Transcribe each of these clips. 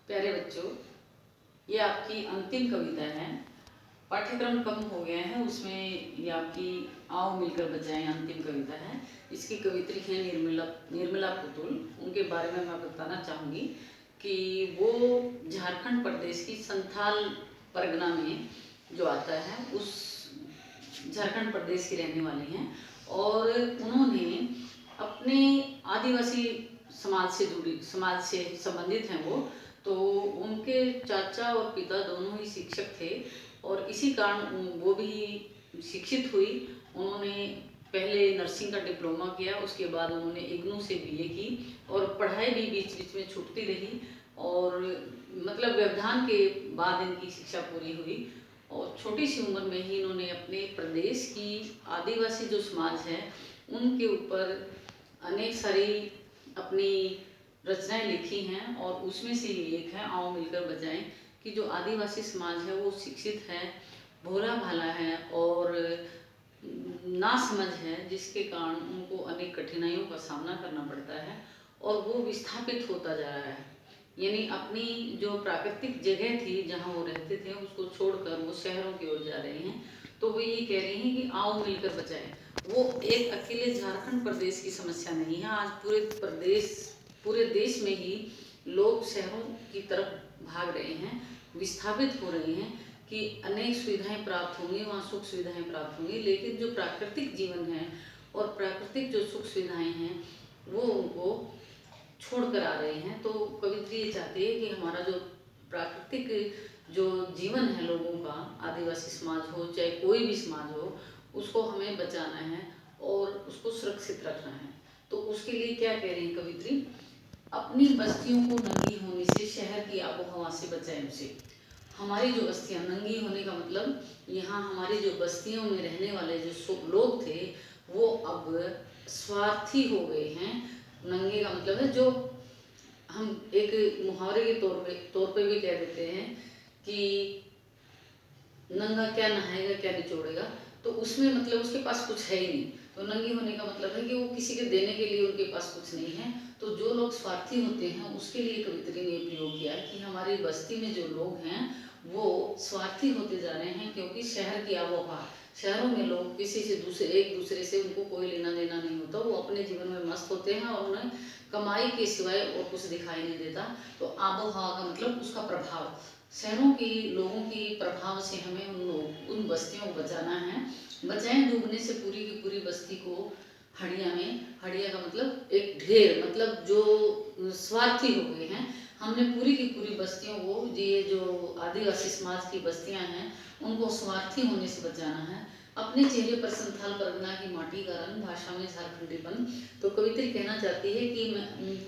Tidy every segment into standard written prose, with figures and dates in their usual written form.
प्यारे बच्चों, ये आपकी अंतिम कविता है। पाठ्यक्रम कम हो गया है, उसमें ये आपकी आओ मिलकर बजाएं अंतिम कविता है। इसकी कवित्री है निर्मला पुतुल। उनके बारे में मैं बताना चाहूँगी कि वो झारखंड प्रदेश की संथाल परगना में जो आता है उस झारखंड प्रदेश की रहने वाली हैं और उन्होंने अपने आदिवासी समाज से संबंधित हैं वो। तो उनके चाचा और पिता दोनों ही शिक्षक थे और इसी कारण वो भी शिक्षित हुई। उन्होंने पहले नर्सिंग का डिप्लोमा किया, उसके बाद उन्होंने इग्नू से बीए की और पढ़ाई भी बीच बीच में छूटती रही और मतलब व्यवधान के बाद इनकी शिक्षा पूरी हुई और छोटी सी उम्र में ही इन्होंने अपने प्रदेश की आदिवासी जो समाज है उनके ऊपर अनेक सारी अपनी रचनाएं लिखी हैं और उसमें से ही एक है आओ मिलकर बजाएं। कि जो आदिवासी समाज है वो शिक्षित है, भोला भाला है और नासमझ है, जिसके कारण उनको अनेक कठिनाइयों का सामना करना पड़ता है और वो विस्थापित होता जा रहा है। यानी अपनी जो प्राकृतिक जगह थी जहाँ वो रहते थे उसको छोड़कर वो शहरों की ओर जा रहे हैं। तो वो ये कह रहे हैं कि आओ मिलकर बचाएं। वो एक अकेले झारखंड प्रदेश की समस्या नहीं है, आज पूरे देश में ही लोग शहरों की तरफ भाग रहे हैं, विस्थापित हो रहे हैं कि अनेक सुविधाएं प्राप्त होंगी, वहाँ सुख सुविधाएं प्राप्त होंगी, लेकिन जो प्राकृतिक जीवन है और प्राकृतिक जो सुख सुविधाएं हैं वो उनको छोड़ कर आ रहे हैं। तो कवित्री ये चाहती है कि हमारा जो प्राकृतिक जो जीवन है लोगों का, आदिवासी समाज हो चाहे कोई भी समाज हो, उसको हमें बचाना है और उसको सुरक्षित रखना है। तो उसके लिए क्या कह रही है कवित्री, अपनी बस्तियों को नंगी होने से, शहर की आबो हवा से बचाएं उसे। हमारी जो बस्तियाँ नंगी होने का मतलब यहाँ हमारी जो बस्तियों में रहने वाले जो लोग थे वो अब स्वार्थी हो गए हैं। नंगे का मतलब है जो हम एक मुहावरे के तौर पे भी कह देते हैं कि नंगा क्या नहाएगा क्या निचोड़ेगा। तो उसमें मतलब उसके पास कुछ है ही नहीं। तो नंगी होने का मतलब है कि वो किसी के देने के लिए उनके पास कुछ नहीं है। तो जो लोग स्वार्थी होते हैं उसके लिए कवित्री ने प्रयोग किया कि हमारी बस्ती में जो लोग हैं वो स्वार्थी होते जा रहे हैं, क्योंकि शहर की आबोहवा, शहरों में लोग किसी से एक दूसरे से उनको कोई लेना देना नहीं होता, वो अपने जीवन में मस्त होते हैं और उन्हें कमाई के सिवाय और कुछ दिखाई नहीं देता। तो आबोहवा का मतलब उसका प्रभाव, शहरों के लोगों के प्रभाव से हमें उन बस्तियों को बचाना है। बचाएं डूबने से पूरी की पूरी बस्ती को। हड़िया का मतलब एक ढेर, मतलब जो स्वार्थी हो गए हैं। हमने पूरी की पूरी बस्तियों को, ये जो आदिवासी समाज की बस्तियां हैं उनको स्वार्थी होने से बचाना है। अपने चेहरे पर संथाल परगना की माटी का रंग, भाषा में झारखंडीपन। तो कवित्री कहना चाहती है कि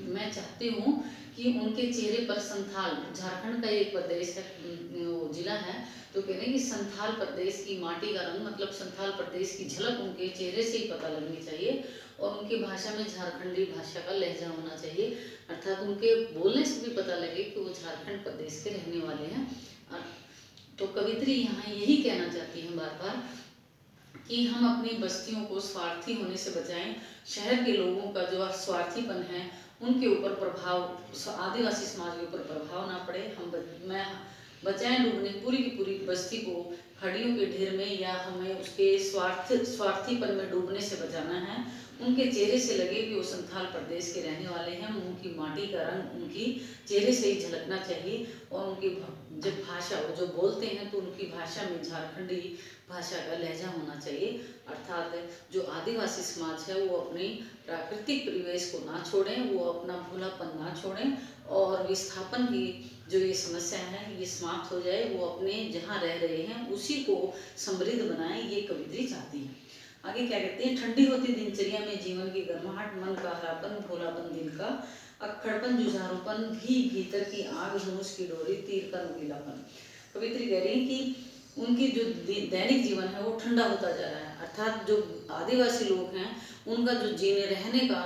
मैं चाहती हूँ कि उनके चेहरे पर संथाल, झारखंड का एक प्रदेश है, वो जिला है, तो कह रहे हैं कि संथाल प्रदेश की माटी का रंग मतलब संथाल प्रदेश की झलक उनके चेहरे से ही पता लगनी चाहिए और उनकी भाषा में झारखंडी भाषा का लहजा होना चाहिए, अर्थात उनके बोलने से भी पता लगे कि वो झारखंड प्रदेश के रहने वाले हैं। तो कवित्री यहाँ यही कहना चाहती हैं बार बार कि हम अपनी बस्तियों को स्वार्थी होने से बचाएं। शहर के लोगों का जो स्वार्थीपन है उनके ऊपर प्रभाव, आदिवासी समाज के ऊपर प्रभाव ना पड़े। मैं बचाएं डूबने पूरी की पूरी बस्ती को हड्डियों के ढेर में, या हमें उसके स्वार्थीपन में डूबने से बचाना है। उनके चेहरे से लगे कि वो संथाल प्रदेश के रहने वाले हैं, उनकी माटी का रंग उनकी चेहरे से ही झलकना चाहिए और उनकी जब भाषा वो जो बोलते हैं तो उनकी भाषा में झारखंडी भाषा का लहजा होना चाहिए, अर्थात जो आदिवासी समाज है वो अपने प्राकृतिक परिवेश को ना छोड़ें, वो अपना भोलापन ना छोड़ें और विस्थापन की जो ये समस्या है ये समाप्त हो जाए, वो अपने जहाँ रह रहे हैं उसी को समृद्ध बनाएं, ये कवित्री चाहती है। आगे क्या कहते हैं, ठंडी होती दिनचर्या में जीवन की गर्माहट, मन का हरापन, भोलापन दिल का, अक्खड़पन, जुझारूपन, भीतर की आग, धनुष की डोरी, तीर का नुकीलापन। कवित्री कह रही है कि उनकी जो दैनिक जीवन है वो ठंडा होता जा रहा है, अर्थात जो आदिवासी लोग हैं उनका जो जीने रहने का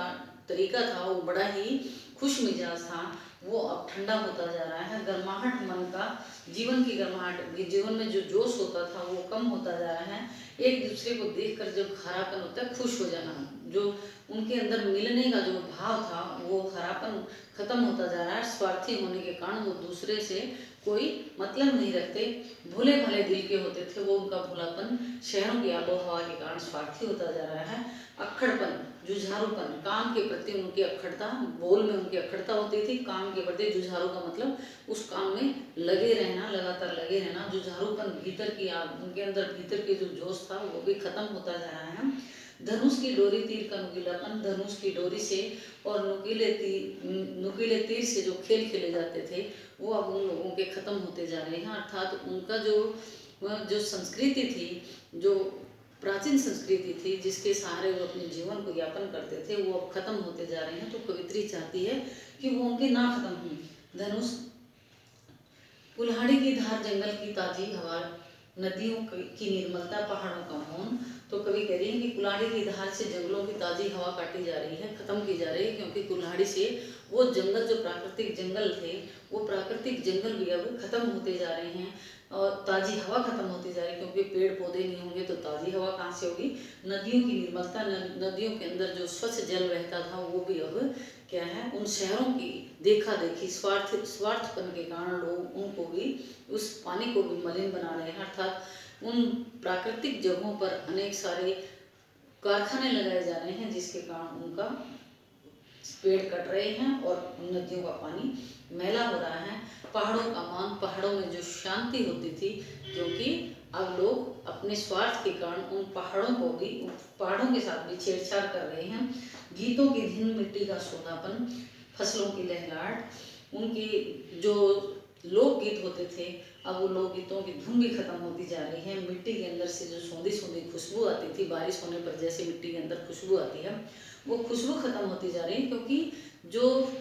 तरीका था वो बड़ा ही खुश मिजाज था, वो अब ठंडा होता जा रहा है। गर्माहट मन का, जीवन की गर्माहट, जीवन में जो जोश होता था वो कम होता जा रहा है। एक दूसरे को देखकर जब हरापन होता है, खुश हो जाना, जो उनके अंदर मिलने का जो भाव था वो हरापन खत्म होता जा रहा है। स्वार्थी होने के कारण वो दूसरे से कोई मतलब नहीं रखते, भोले भाले दिल के होते थे वो, उनका भोलापन शहरों की आबो हवा के कारण स्वार्थी होता जा रहा है। अक्खड़पन, जुझारूपन, काम के प्रति उनकी अक्खड़ता, बोल में उनकी अक्खड़ता होती थी, काम के प्रति जुझारू का मतलब उस काम में लगे रहना, लगातार लगे रहना। जुझारूपन, भीतर की आग, उनके अंदर भीतर के जो जोश था वो भी खत्म होता जा रहा है। धनुष की डोरी, तीर का नुकीलापन, धनुष की डोरी से और नुकीले तीर से जो खेल खेले जाते थे वो अब उन लोगों के खत्म होते जा रहे हैं। अर्थात उनका जो संस्कृति थी, जो प्राचीन संस्कृति थी जिसके सहारे वो अपने जीवन को यापन करते थे, वो अब खत्म होते जा रहे हैं। तो कवित्री चाहती है कि वो उनके ना खत्म हों। धनुष, कुल्हाड़ी की धार, जंगल की ताजी हवा, नदियों की निर्मलता, पहाड़ों का मौन। तो कवि कह रही है कि कुल्हाड़ी की धार से जंगलों की ताजी हवा काटी जा रही है, खत्म की जा रही है, क्योंकि कुल्हाड़ी से वो जंगल, जो प्राकृतिक जंगल थे, वो प्राकृतिक जंगल भी अब खत्म होते जा रहे हैं और ताज़ी हवा खत्म होती जा रही है, क्योंकि पेड़ पौधे नहीं होंगे तो ताज़ी हवा कहाँ से होगी। नदियों की निर्मलता, नदियों के अंदर जो स्वच्छ जल रहता था वो भी अब क्या है, उन शहरों की देखा देखी, स्वार्थपन के कारण लोग उनको भी, उस पानी को भी मलिन बना रहे हैं। अर्थात उन प्राकृतिक जगहों पर अनेक सारे कारखाने लगाए जा रहे हैं जिसके कारण उनका पेड़ कट रहे हैं और नदियों का पानी मैला हो रहा है। पहाड़ों का मान, पहाड़ों में जो शांति होती थी, क्योंकि अब लोग अपने स्वार्थ के कारण उन पहाड़ों के साथ भी छेड़छाड़ कर रहे हैं। गीतों की धुन, मिट्टी का सोनापन, फसलों की लहराहट, उनकी जो लोकगीत होते थे अब वो लोकगीतों की धुन भी खत्म होती जा रही है। मिट्टी के अंदर से जो सौंधी सौंधी खुशबू आती थी, बारिश होने पर जैसे मिट्टी के अंदर खुशबू आती है, वो खुशबू खत्म होती जा रही है, क्योंकि जो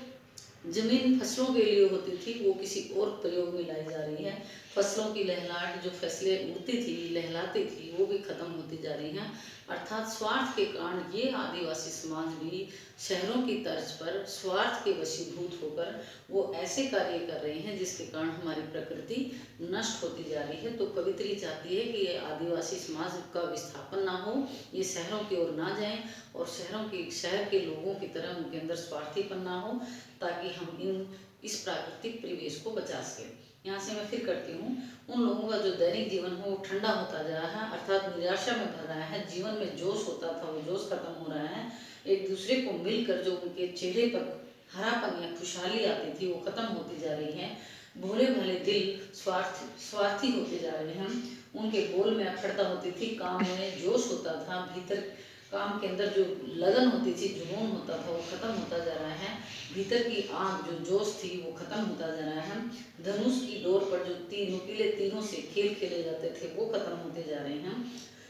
जमीन फसलों के लिए होती थी वो किसी और प्रयोग में लाई जा रही है। फसलों की लहलाहट, जो फसलें उड़ती थी, लहलाती थी, वो भी खत्म होती जा रही हैं। अर्थात स्वार्थ के कारण ये आदिवासी समाज भी शहरों की तर्ज पर स्वार्थ के वशीभूत होकर वो ऐसे कार्य कर रहे हैं जिसके कारण हमारी प्रकृति नष्ट होती जा रही है। तो कवित्री चाहती है कि ये आदिवासी समाज का विस्थापन ना हो, ये शहरों की ओर ना जाएं और शहर के लोगों की तरह उनके अंदर स्वार्थीपन ना हो, ताकि हम इस प्राकृतिक परिवेश को बचा सकें। यहाँ से मैं फिर करती हूँ, उन लोगों का जो दैनिक जीवन है वो ठंडा होता जा रहा है, अर्थात निराशा में भर रहा है। जीवन में जोश होता था वो जोश खत्म हो रहा है। एक दूसरे को मिलकर जो उनके चेहरे पर हरापन या खुशहाली आती थी वो खत्म होती जा रही है। भोले भाले दिल स्वार्थी होते जा रहे हैं। उनके बोल में अखड़ता होती थी, काम में जोश होता था, भीतर काम के अंदर जो लगन होती थी, जुनून होता था, वो खत्म होता जा रहा है। भीतर की आग, जो जोश थी, वो खत्म होता जा रहा है। धनुष की डोर पर जो नुकीले तीरों से खेल खेले जाते थे वो खत्म होते जा रहे हैं।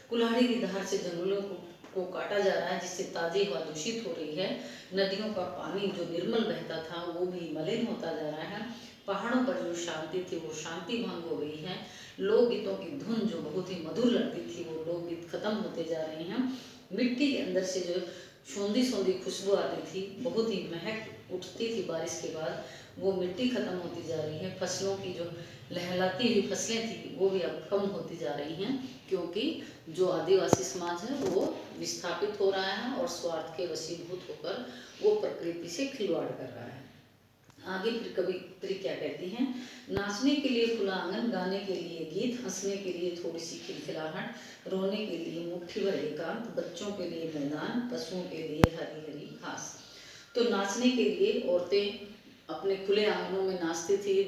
कुल्हाड़ी की धार से जंगलों को काटा जा रहा है, जिससे ताज़ी हवा दूषित हो रही है। नदियों का पानी जो निर्मल बहता था वो भी मलिन होता जा रहा है। पहाड़ों पर जो शांति थी वो शांति भंग हो गई है। लोकगीतों की धुन जो बहुत ही मधुर लगती थी वो लोकगीत खत्म होते जा रहे हैं। मिट्टी के अंदर से जो सौंधी सौंधी खुशबू आती थी, बहुत ही महक उठती थी बारिश के बाद, वो मिट्टी खत्म होती जा रही है। फसलों की जो लहलाती हुई फसलें थी वो भी अब कम होती जा रही हैं, क्योंकि जो आदिवासी समाज है वो विस्थापित हो रहा है और स्वार्थ के वशीभूत होकर वो प्रकृति से खिलवाड़ कर रहा है। आगे फिर कवित्री क्या कहती हैं, नाचने के लिए खुला आंगन, गाने के लिए गीत, हंसने के लिए थोड़ी सी खिलखिलाहट, रोने के लिए मुट्ठी भर एकांत, बच्चों के लिए मैदान, पशुओं के लिए हरी हरी घास। तो नाचने के लिए औरतें अपने खुले आंगनों में नाचती थी।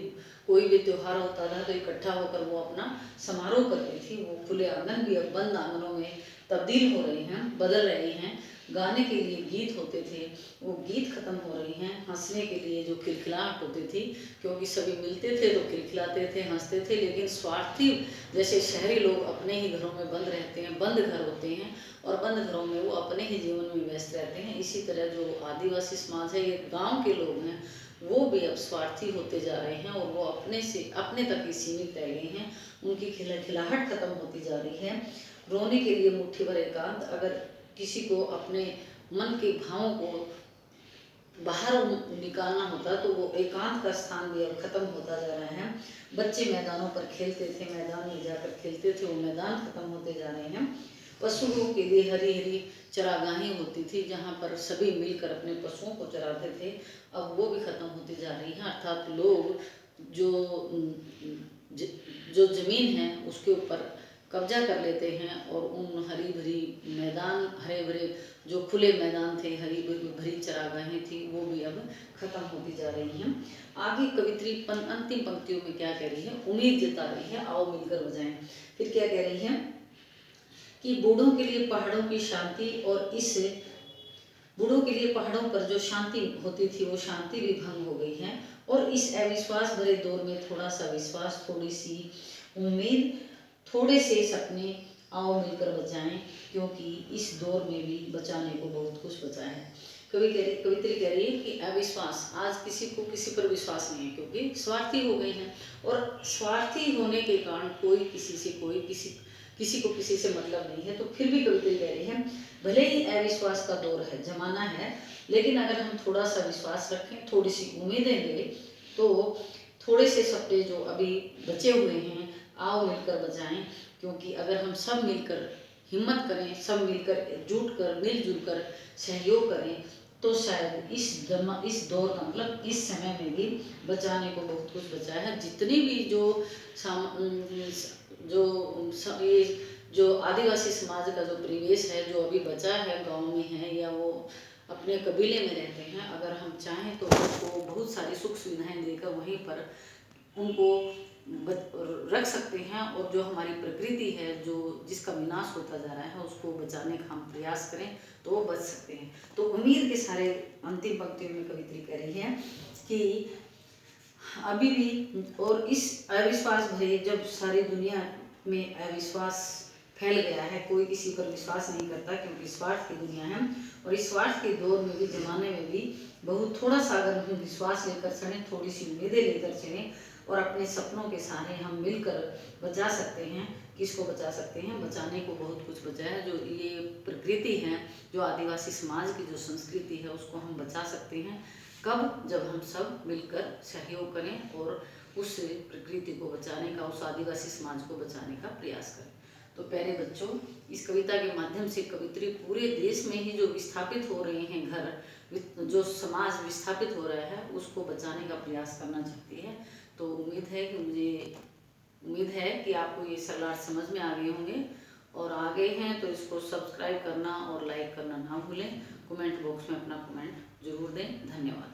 कोई भी त्यौहार होता था तो इकट्ठा होकर वो अपना समारोह करती थी। वो खुले आंगन भी अब बंद आंगनों में तब्दील हो रहे हैं, बदल रहे हैं। गाने के लिए गीत होते थे वो गीत खत्म हो रहे हैं। हंसने के लिए जो खिलखिलाहट होती थी, क्योंकि सभी मिलते थे तो खिलखिलाते थे, हंसते थे। लेकिन स्वार्थी जैसे शहरी लोग अपने ही घरों में बंद रहते हैं, बंद घर होते हैं और बंद घरों में वो अपने ही जीवन में व्यस्त रहते हैं। इसी तरह जो आदिवासी समाज है, ये गाँव के लोग हैं, वो भी अब स्वार्थी होते जा रहे हैं और वो अपने तक ही सीमित रह गए हैं। उनकी खिलखिलाहट खत्म होती जा रही है। रोने के लिए मुट्ठी भर एकांत, अगर किसी को अपने मन के भावों को बाहर निकालना होता तो वो एकांत का स्थान भी अब खत्म होता जा रहा है। बच्चे मैदानों पर खेलते थे, मैदान में जाकर खेलते थे, वो मैदान खत्म होते जा रहे हैं। पशुओं के लिए हरी हरी चरागाहें होती थी जहाँ पर सभी मिलकर अपने पशुओं को चराते थे, अब वो भी ख़त्म होती जा रही है। अर्थात लोग जो ज, जो ज़मीन है उसके ऊपर कब्जा कर लेते हैं और उन हरी भरी मैदान, हरे भरे जो खुले मैदान थे, हरी भरी चरागाहें थी, वो भी अब ख़त्म होती जा रही हैं। आगे कवित्री अंतिम पंक्तियों में क्या कह रही है, उम्मीद जता रही है, आओ मिलकर बजाएं। फिर क्या कह रही है कि बूढ़ों के लिए पहाड़ों की शांति, और इस बूढ़ों के लिए पहाड़ों पर जो शांति होती थी वो शांति भी भंग हो गई है, और इस अविश्वास भरे दौर में थोड़ा सा विश्वास, थोड़ी सी उम्मीद, थोड़े से सपने, आओ मिलकर बचाएं, क्योंकि इस दौर में भी बचाने को बहुत कुछ बचा है। कवित्री कह रही है कि अविश्वास, आज किसी को किसी पर विश्वास नहीं है, क्योंकि स्वार्थी हो गए हैं, और स्वार्थी होने के कारण कोई किसी से किसी को किसी से मतलब नहीं है। तो फिर भी कवित्री कह रही है, भले ही अविश्वास का दौर है, जमाना है, लेकिन अगर हम थोड़ा सा विश्वास रखें, थोड़ी सी उम्मीदें लें, तो थोड़े से सपने जो अभी बचे हुए हैं, आओ मिलकर बचाएं, क्योंकि अगर हम सब मिलकर हिम्मत करें, सब मिलकर एकजुट कर मिलजुल कर सहयोग करें, तो शायद इस दौर का मतलब इस समय में भी बचाने को बहुत कुछ बचा है। जितनी भी ये जो आदिवासी समाज का जो परिवेश है, जो अभी बचा है, गांव में है या वो अपने कबीले में रहते हैं, अगर हम चाहें तो उनको बहुत सारी सुख सुविधाएं देकर वहीं पर उनको रख सकते हैं, और जो हमारी प्रकृति है, जो जिसका विनाश होता जा रहा है, उसको बचाने का हम प्रयास करें तो वो बच सकते हैं। तो उम्मीद के सारे अंतिम पंक्तियों में कवित्री कह रही है कि अभी भी, और इस अविश्वास भरे, जब सारी दुनिया में अविश्वास फैल गया है, कोई किसी पर विश्वास नहीं करता, क्योंकि स्वार्थ की दुनिया है, और इस स्वार्थ के दौर में भी, जमाने में भी बहुत थोड़ा सा अगर हम विश्वास लेकर चलें, थोड़ी सी उम्मीदें लेकर चलें, और अपने सपनों के सहारे हम मिलकर बचा सकते हैं। किसको बचा सकते हैं? बचाने को बहुत कुछ बचा है। जो ये प्रकृति है, जो आदिवासी समाज की जो संस्कृति है, उसको हम बचा सकते हैं। कब? जब हम सब मिलकर सहयोग करें और उस प्रकृति को बचाने का, उस आदिवासी समाज को बचाने का प्रयास करें। तो प्यारे बच्चों, इस कविता के माध्यम से कवित्री पूरे देश में ही जो विस्थापित हो रहे हैं घर, जो समाज विस्थापित हो रहा है, उसको बचाने का प्रयास करना चाहती है। तो उम्मीद है कि आपको ये सलाह समझ में आ गए होंगे, और आ गए हैं तो इसको सब्सक्राइब करना और लाइक करना ना भूलें। कमेंट बॉक्स में अपना कमेंट जरूर दें। धन्यवाद।